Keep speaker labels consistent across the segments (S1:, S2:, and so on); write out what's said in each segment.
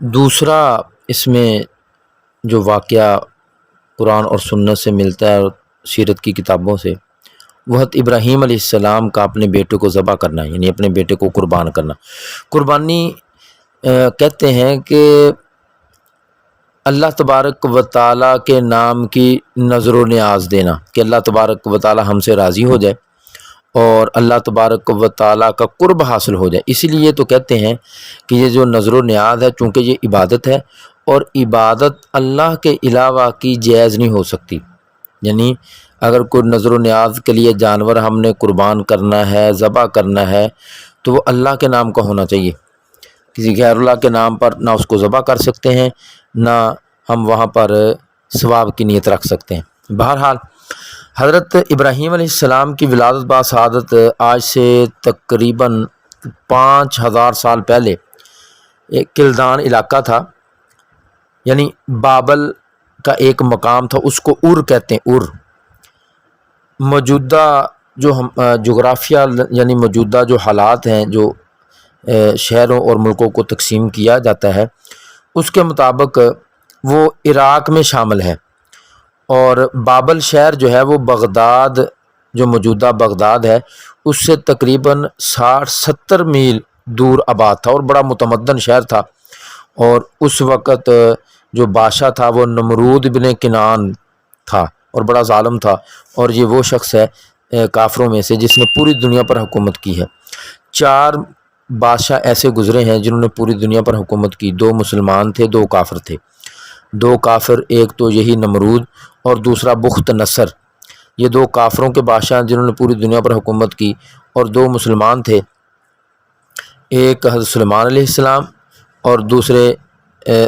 S1: دوسرا اس میں جو واقعہ قرآن اور سنت سے ملتا ہے اور سیرت کی کتابوں سے، وہ حضرت ابراہیم علیہ السلام کا اپنے بیٹے کو ذبح کرنا، یعنی اپنے بیٹے کو قربان کرنا۔ قربانی کہتے ہیں کہ اللہ تبارک و تعالیٰ کے نام کی نظر و نیاز دینا، کہ اللہ تبارک و تعالیٰ ہم سے راضی ہو جائے اور اللہ تبارک و تعالیٰ کا قرب حاصل ہو جائے۔ اسی لیے تو کہتے ہیں کہ یہ جو نظر و نیاز ہے، چونکہ یہ عبادت ہے اور عبادت اللہ کے علاوہ کی جائز نہیں ہو سکتی، یعنی اگر کوئی نظر و نیاز کے لیے جانور ہم نے قربان کرنا ہے، ذبح کرنا ہے، تو وہ اللہ کے نام کا ہونا چاہیے۔ کسی غیر اللہ کے نام پر نہ اس کو ذبح کر سکتے ہیں، نہ ہم وہاں پر ثواب کی نیت رکھ سکتے ہیں۔ بہرحال حضرت ابراہیم علیہ السلام کی ولادت باسعادت آج سے تقریباً 5000 سال پہلے ایک کلدان علاقہ تھا، یعنی بابل کا ایک مقام تھا، اس کو ار کہتے ہیں۔ ار موجودہ جو ہم جغرافیہ یعنی موجودہ جو حالات ہیں، جو شہروں اور ملکوں کو تقسیم کیا جاتا ہے، اس کے مطابق وہ عراق میں شامل ہے، اور بابل شہر جو ہے وہ بغداد، جو موجودہ بغداد ہے، اس سے تقریباً 60-70 میل دور آباد تھا اور بڑا متمدن شہر تھا۔ اور اس وقت جو بادشاہ تھا وہ نمرود ابن کنعان تھا اور بڑا ظالم تھا، اور یہ وہ شخص ہے کافروں میں سے جس نے پوری دنیا پر حکومت کی ہے۔ 4 بادشاہ ایسے گزرے ہیں جنہوں نے پوری دنیا پر حکومت کی، 2 مسلمان تھے، 2 کافر تھے۔ 2 کافر، ایک تو یہی نمرود اور دوسرا بخت نصر، یہ 2 کافروں کے بادشاہ جنہوں نے پوری دنیا پر حکومت کی، اور 2 مسلمان تھے، ایک حضرت سلیمان علیہ السلام اور دوسرے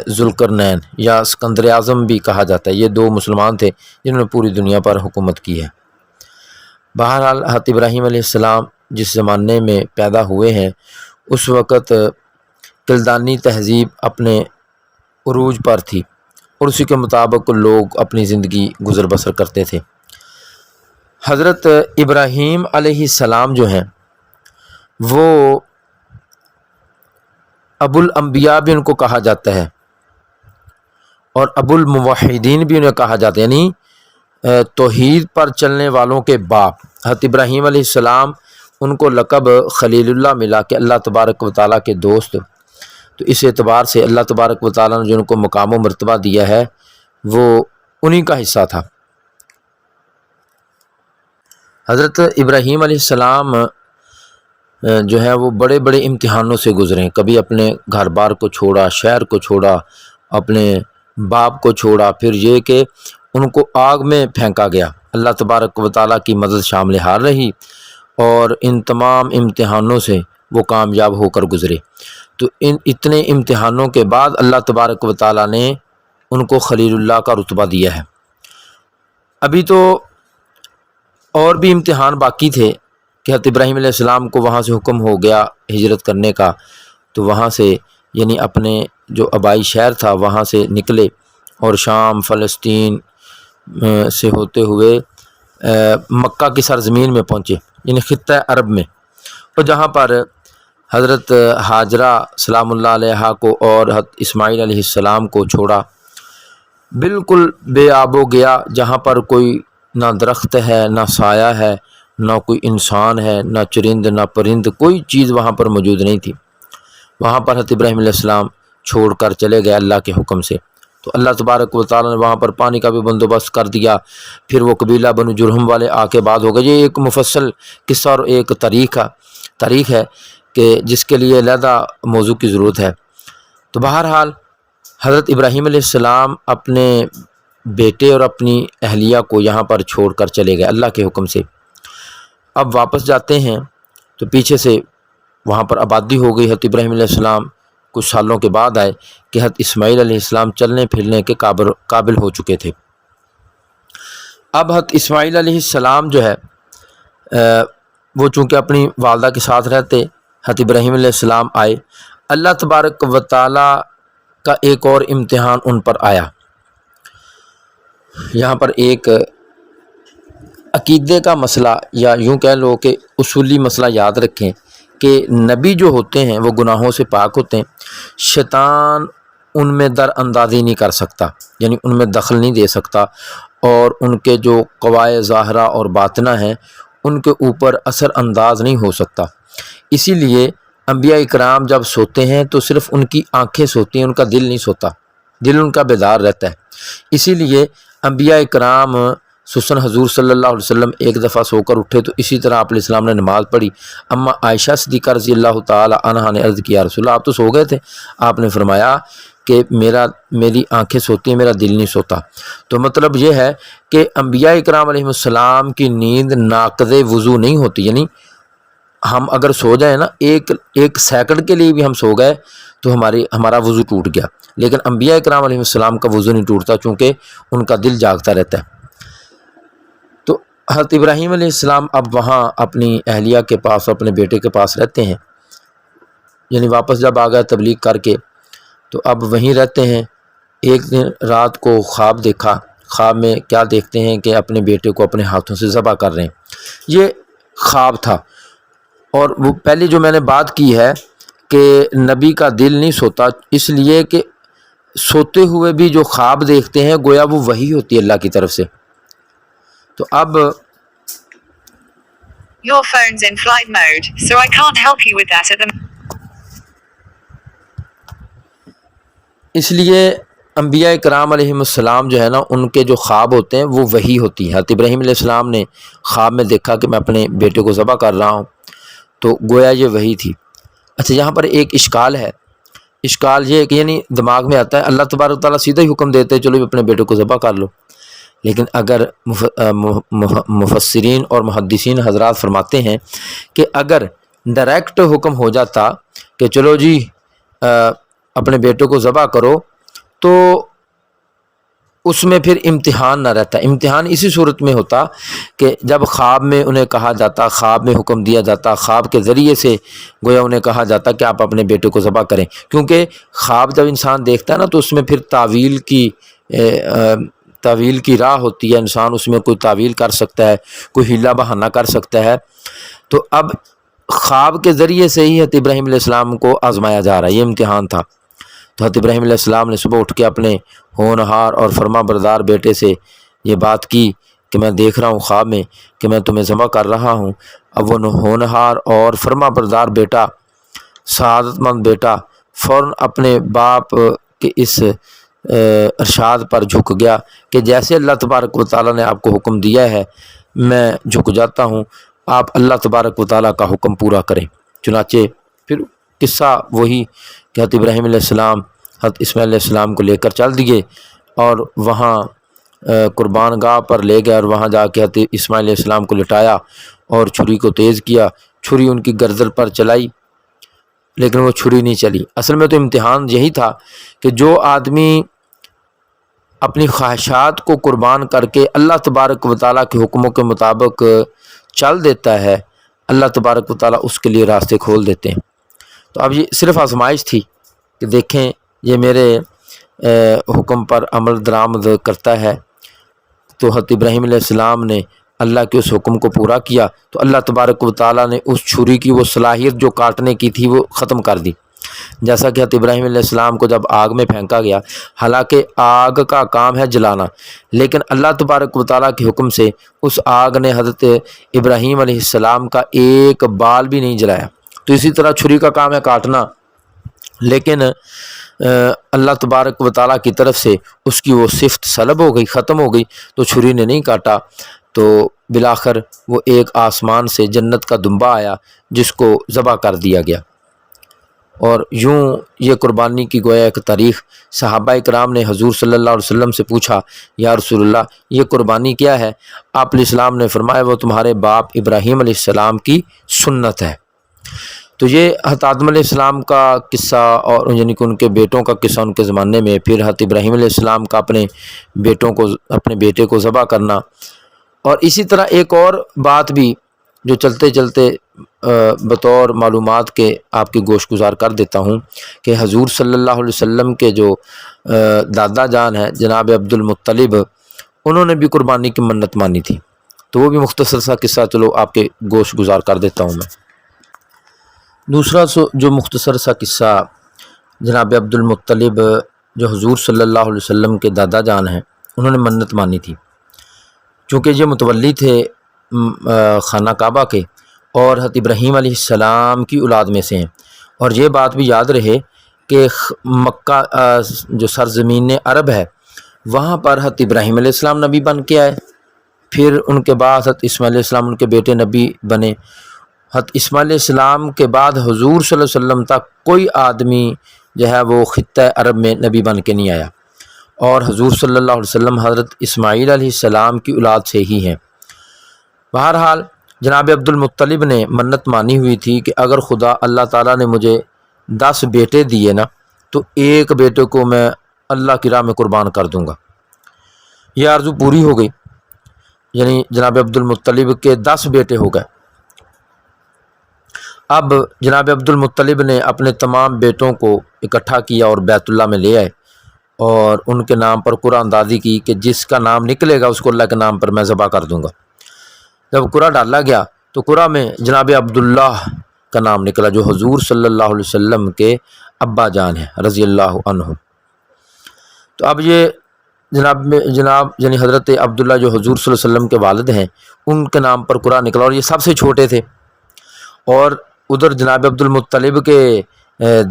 S1: ذوالقرنین یا اسکندر اعظم بھی کہا جاتا ہے۔ یہ 2 مسلمان تھے جنہوں نے پوری دنیا پر حکومت کی ہے۔ بہرحال حضرت ابراہیم علیہ السلام جس زمانے میں پیدا ہوئے ہیں، اس وقت کلدانی تہذیب اپنے عروج پر تھی اور اسی کے مطابق لوگ اپنی زندگی گزر بسر کرتے تھے۔ حضرت ابراہیم علیہ السلام جو ہیں وہ ابو الانبیاء بھی ان کو کہا جاتا ہے اور ابو الموحدین بھی انہیں کہا جاتا ہے، یعنی توحید پر چلنے والوں کے باپ۔ حضرت ابراہیم علیہ السلام ان کو لقب خلیل اللہ ملا کہ اللہ تبارک و تعالیٰ کے دوست، تو اس اعتبار سے اللہ تبارک و تعالیٰ نے جو ان کو مقام و مرتبہ دیا ہے وہ انہی کا حصہ تھا۔ حضرت ابراہیم علیہ السلام جو ہے وہ بڑے بڑے امتحانوں سے گزرے، کبھی اپنے گھر بار کو چھوڑا، شہر کو چھوڑا، اپنے باپ کو چھوڑا، پھر یہ کہ ان کو آگ میں پھینکا گیا، اللہ تبارک و تعالیٰ کی مدد شامل حال رہی اور ان تمام امتحانوں سے وہ کامیاب ہو کر گزرے۔ تو ان اتنے امتحانوں کے بعد اللہ تبارک و تعالیٰ نے ان کو خلیل اللہ کا رتبہ دیا ہے۔ ابھی تو اور بھی امتحان باقی تھے کہ حضرت ابراہیم علیہ السلام کو وہاں سے حکم ہو گیا ہجرت کرنے کا، تو وہاں سے یعنی اپنے جو آبائی شہر تھا وہاں سے نکلے اور شام، فلسطین سے ہوتے ہوئے مکہ کی سرزمین میں پہنچے، یعنی خطہ عرب میں، اور جہاں پر حضرت ہاجرہ سلام اللہ علیہا کو اور حضرت اسماعیل علیہ السلام کو چھوڑا، بالکل بے آب و گیا، جہاں پر کوئی نہ درخت ہے، نہ سایہ ہے، نہ کوئی انسان ہے، نہ چرند نہ پرند، کوئی چیز وہاں پر موجود نہیں تھی۔ وہاں پر حضرت ابراہیم علیہ السلام چھوڑ کر چلے گئے اللہ کے حکم سے، تو اللہ تبارک و تعالیٰ نے وہاں پر پانی کا بھی بندوبست کر دیا۔ پھر وہ قبیلہ بنو جرہم والے آ کے بعد ہو گئے۔ یہ ایک مفصل قصہ اور ایک تاریخ ہے کہ جس کے لیے علیحدہ موضوع کی ضرورت ہے۔ تو بہرحال حضرت ابراہیم علیہ السلام اپنے بیٹے اور اپنی اہلیہ کو یہاں پر چھوڑ کر چلے گئے اللہ کے حکم سے۔ اب واپس جاتے ہیں تو پیچھے سے وہاں پر آبادی ہو گئی۔ حضرت ابراہیم علیہ السلام کچھ سالوں کے بعد آئے کہ حضرت اسماعیل علیہ السلام چلنے پھرنے کے قابل ہو چکے تھے۔ اب حضرت اسماعیل علیہ السلام جو ہے وہ چونکہ اپنی والدہ کے ساتھ رہتے، حضرت ابراہیم علیہ السلام آئے، اللہ تبارک و تعالیٰ کا ایک اور امتحان ان پر آیا۔ یہاں پر ایک عقیدے کا مسئلہ یا یوں کہہ لو کہ اصولی مسئلہ یاد رکھیں کہ نبی جو ہوتے ہیں وہ گناہوں سے پاک ہوتے ہیں، شیطان ان میں در اندازی نہیں کر سکتا، یعنی ان میں دخل نہیں دے سکتا، اور ان کے جو قواعد ظاہرہ اور باطنہ ہیں ان کے اوپر اثر انداز نہیں ہو سکتا۔ اسی لیے انبیاء اکرام جب سوتے ہیں تو صرف ان کی آنکھیں سوتی ہیں، ان کا دل نہیں سوتا، دل ان کا بیدار رہتا ہے۔ اسی لیے انبیاء اکرام خصوصاً حضور صلی اللہ علیہ وسلم ایک دفعہ سو کر اٹھے تو اسی طرح آپ علیہ السلام نے نماز پڑھی۔ اما عائشہ صدیقہ رضی اللہ تعالی عنہا نے عرض کیا، رسول اللہ آپ تو سو گئے تھے؟ آپ نے فرمایا کہ میری آنکھیں سوتی ہیں، میرا دل نہیں سوتا۔ تو مطلب یہ ہے کہ انبیاء اکرام علیہ السلام کی نیند ناقض وضو نہیں ہوتی، یعنی ہم اگر سو جائیں نا ایک سیکنڈ کے لیے بھی ہم سو گئے تو ہمارا وضو ٹوٹ گیا، لیکن انبیاء اکرام علیہ السلام کا وضو نہیں ٹوٹتا چونکہ ان کا دل جاگتا رہتا ہے۔ تو حضرت ابراہیم علیہ السلام اب وہاں اپنی اہلیہ کے پاس، اپنے بیٹے کے پاس رہتے ہیں، یعنی واپس جب آ گئے تبلیغ کر کے تو اب وہیں رہتے ہیں۔ ایک دن رات کو خواب دیکھا، خواب میں کیا دیکھتے ہیں کہ اپنے بیٹے کو اپنے ہاتھوں سے ذبح کر رہے ہیں، یہ خواب تھا۔ اور وہ پہلے جو میں نے بات کی ہے کہ نبی کا دل نہیں سوتا، اس لیے کہ سوتے ہوئے بھی جو خواب دیکھتے ہیں گویا وہ وحی ہوتی ہے اللہ کی طرف سے۔ تو اب
S2: Your phone's in flight mode, so I can't help you with that at the moment.
S1: اس لیے انبیاء کرام علیہ السلام جو ہے نا ان کے جو خواب ہوتے ہیں وہ وحی ہوتی ہے۔ حضرت ابراہیم علیہ السلام نے خواب میں دیکھا کہ میں اپنے بیٹے کو ذبح کر رہا ہوں، تو گویا یہ وحی تھی۔ اچھا، یہاں پر ایک اشکال ہے، اشکال یہ ہے کہ یعنی دماغ میں آتا ہے اللہ تبارک و تعالیٰ سیدھا ہی حکم دیتے ہیں چلو اپنے بیٹے کو ذبح کر لو، لیکن اگر مفسرین اور محدثین حضرات فرماتے ہیں کہ اگر ڈائریکٹ حکم ہو جاتا کہ چلو جی اپنے بیٹے کو ذبح کرو تو اس میں پھر امتحان نہ رہتا۔ امتحان اسی صورت میں ہوتا کہ جب خواب میں انہیں کہا جاتا، خواب میں حکم دیا جاتا، خواب کے ذریعے سے گویا انہیں کہا جاتا کہ آپ اپنے بیٹے کو ذبح کریں، کیونکہ خواب جب انسان دیکھتا ہے نا تو اس میں پھر تعویل کی راہ ہوتی ہے، انسان اس میں کوئی تعویل کر سکتا ہے، کوئی ہیلا بہانہ کر سکتا ہے۔ تو اب خواب کے ذریعے سے ہی حضرت ابراہیم علیہ السلام کو آزمایا جا رہا ہے، یہ امتحان تھا۔ تو حضرت ابراہیم علیہ السلام نے صبح اٹھ کے اپنے ہونہار اور فرما بردار بیٹے سے یہ بات کی کہ میں دیکھ رہا ہوں خواب میں کہ میں تمہیں ذبح کر رہا ہوں۔ اب وہ ہونہار اور فرما بردار بیٹا، سعادت مند بیٹا فوراً اپنے باپ کے اس ارشاد پر جھک گیا کہ جیسے اللہ تبارک و تعالیٰ نے آپ کو حکم دیا ہے میں جھک جاتا ہوں، آپ اللہ تبارک و تعالیٰ کا حکم پورا کریں۔ چنانچہ پھر قصہ وہی کہ حضرت ابراہیم علیہ السلام حضرت اسماعیل علیہ السلام کو لے کر چل دیے اور وہاں قربان گاہ پر لے گئے، اور وہاں جا کے حضرت اسماعیل علیہ السلام کو لٹایا اور چھری کو تیز کیا، چھری ان کی گردن پر چلائی لیکن وہ چھری نہیں چلی۔ اصل میں تو امتحان یہی تھا کہ جو آدمی اپنی خواہشات کو قربان کر کے اللہ تبارک و تعالیٰ کے حکموں کے مطابق چل دیتا ہے، اللہ تبارک و تعالیٰ اس کے لیے راستے کھول دیتے ہیں۔ تو اب یہ صرف آزمائش تھی کہ دیکھیں یہ میرے حکم پر عمل درآمد کرتا ہے۔ تو حضرت ابراہیم علیہ السلام نے اللہ کے اس حکم کو پورا کیا تو اللہ تبارک و تعالیٰ نے اس چھری کی وہ صلاحیت جو کاٹنے کی تھی وہ ختم کر دی۔ جیسا کہ حضرت ابراہیم علیہ السلام کو جب آگ میں پھینکا گیا، حالانکہ آگ کا کام ہے جلانا، لیکن اللہ تبارک و تعالیٰ کے حکم سے اس آگ نے حضرت ابراہیم علیہ السلام کا ایک بال بھی نہیں جلایا۔ تو اسی طرح چھری کا کام ہے کاٹنا، لیکن اللہ تبارک و تعالیٰ کی طرف سے اس کی وہ صفت سلب ہو گئی، ختم ہو گئی، تو چھری نے نہیں کاٹا۔ تو بالآخر وہ ایک آسمان سے جنت کا دمبا آیا جس کو ذبح کر دیا گیا، اور یوں یہ قربانی کی گویا ایک تاریخ۔ صحابہ کرام نے حضور صلی اللہ علیہ وسلم سے پوچھا یا رسول اللہ یہ قربانی کیا ہے؟ آپ علیہ السلام نے فرمایا وہ تمہارے باپ ابراہیم علیہ السلام کی سنت ہے۔ تو یہ حضرت آدم علیہ السلام کا قصہ، اور یعنی کہ ان کے بیٹوں کا قصہ ان کے زمانے میں، پھر حضرت ابراہیم علیہ السلام کا اپنے بیٹے کو ذبح کرنا، اور اسی طرح ایک اور بات بھی جو چلتے چلتے بطور معلومات کے آپ کی گوش گزار کر دیتا ہوں کہ حضور صلی اللہ علیہ وسلم کے جو دادا جان ہیں جناب عبد المطلب، انہوں نے بھی قربانی کی منت مانی تھی۔ تو وہ بھی مختصر سا قصہ چلو آپ کے گوش گزار کر دیتا ہوں میں۔ دوسرا جو مختصر سا قصہ، جناب عبد المطلب جو حضور صلی اللہ علیہ وسلم کے دادا جان ہیں، انہوں نے منت مانی تھی، چونکہ یہ متولی تھے خانہ کعبہ کے اور حضرت ابراہیم علیہ السلام کی اولاد میں سے ہیں۔ اور یہ بات بھی یاد رہے کہ مکہ جو سرزمین عرب ہے وہاں پر حضرت ابراہیم علیہ السلام نبی بن کے آئے، پھر ان کے بعد حضرت اسماعیل علیہ السلام ان کے بیٹے نبی بنے۔ حضرت اسماعیل علیہ السلام کے بعد حضور صلی اللہ علیہ وسلم تک کوئی آدمی جو ہے وہ خطہ عرب میں نبی بن کے نہیں آیا، اور حضور صلی اللہ علیہ وسلم حضرت اسماعیل علیہ السلام کی اولاد سے ہی ہیں۔ بہرحال جناب عبد المطلب نے منت مانی ہوئی تھی کہ اگر خدا اللہ تعالیٰ نے مجھے 10 بیٹے دیے نا تو ایک بیٹے کو میں اللہ کی راہ میں قربان کر دوں گا۔ یہ آرزو پوری ہو گئی، یعنی جناب عبد المطلب کے 10 بیٹے ہو گئے۔ اب جناب عبد المطلب نے اپنے تمام بیٹوں کو اکٹھا کیا اور بیت اللہ میں لے آئے اور ان کے نام پر قرعہ اندازی کی کہ جس کا نام نکلے گا اس کو اللہ کے نام پر میں ذبح کر دوں گا۔ جب قرعہ ڈالا گیا تو قرعہ میں جناب عبداللہ کا نام نکلا جو حضور صلی اللہ علیہ وسلم کے ابا جان ہیں رضی اللہ عنہ۔ تو اب یہ جناب یعنی حضرت عبداللہ جو حضور صلی اللہ علیہ وسلم کے والد ہیں ان کے نام پر قرعہ نکلا، اور یہ سب سے چھوٹے تھے، اور ادھر جناب عبد المطلب کے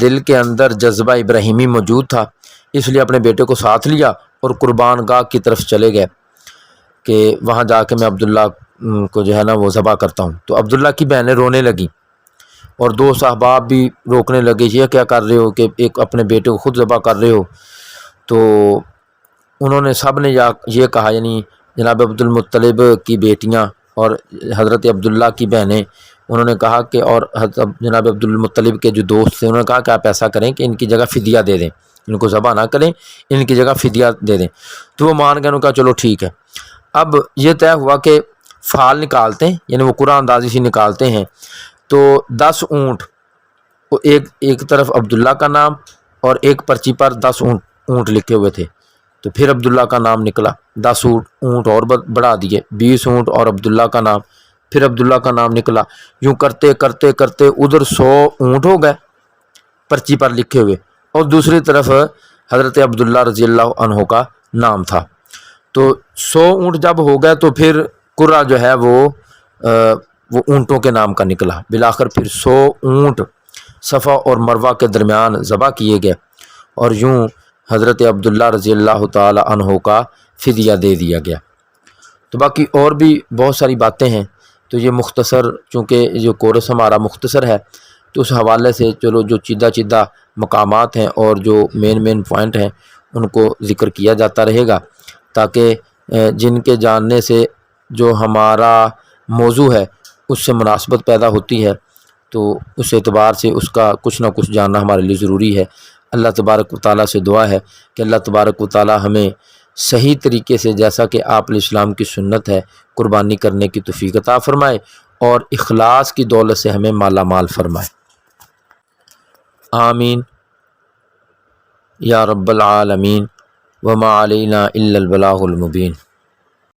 S1: دل کے اندر جذبہ ابراہیمی موجود تھا، اس لیے اپنے بیٹے کو ساتھ لیا اور قربان گاہ کی طرف چلے گئے کہ وہاں جا کے میں عبداللہ کو جو ہے نا وہ ذبح کرتا ہوں۔ تو عبداللہ کی بہنیں رونے لگیں اور 2 صحاباب بھی روکنے لگے، یہ کیا کر رہے ہو کہ ایک اپنے بیٹے کو خود ذبح کر رہے ہو؟ تو انہوں نے سب نے یہ کہا، یعنی جناب عبد المطلب کی بیٹیاں اور حضرت عبداللہ کی بہنیں، انہوں نے کہا کہ اور جناب عبد المطلب کے جو دوست تھے انہوں نے کہا کہ آپ ایسا کریں کہ ان کی جگہ فدیہ دے دیں، ان کو ذبح نہ کریں، ان کی جگہ فدیہ دے دیں۔ تو وہ مان گئے، انہوں نے کہا چلو ٹھیک ہے۔ اب یہ طے ہوا کہ فال نکالتے ہیں، یعنی وہ قرعہ اندازی سے نکالتے ہیں، تو 10 اونٹ، ایک طرف عبداللہ کا نام اور ایک پرچی پر 10 اونٹ لکھے ہوئے تھے، تو پھر عبداللہ کا نام نکلا، 10 اونٹ اور بڑھا دیے، 20 اونٹ اور عبداللہ کا نام، پھر عبداللہ کا نام نکلا، یوں کرتے کرتے کرتے ادھر 100 اونٹ ہو گئے پرچی پر لکھے ہوئے، اور دوسری طرف حضرت عبداللہ رضی اللہ عنہ کا نام تھا۔ تو 100 اونٹ جب ہو گئے تو پھر قرعہ جو ہے وہ اونٹوں کے نام کا نکلا، بالآخر پھر 100 اونٹ صفا اور مروہ کے درمیان ذبح کیے گئے، اور یوں حضرت عبداللہ رضی اللہ تعالی عنہ کا فدیہ دے دیا گیا۔ تو باقی اور بھی بہت ساری باتیں ہیں، تو یہ مختصر، چونکہ جو کورس ہمارا مختصر ہے تو اس حوالے سے چلو جو چیدہ مقامات ہیں اور جو مین پوائنٹ ہیں ان کو ذکر کیا جاتا رہے گا، تاکہ جن کے جاننے سے جو ہمارا موضوع ہے اس سے مناسبت پیدا ہوتی ہے، تو اس اعتبار سے اس کا کچھ نہ کچھ جاننا ہمارے لیے ضروری ہے۔ اللہ تبارک و تعالیٰ سے دعا ہے کہ اللہ تبارک و تعالیٰ ہمیں صحیح طریقے سے، جیسا کہ آپ علیہ السلام کی سنت ہے، قربانی کرنے کی توفیق عطا فرمائے اور اخلاص کی دولت سے ہمیں مالا مال فرمائے۔ آمین یا رب العالمین، وما علینا الا البلاغ المبین۔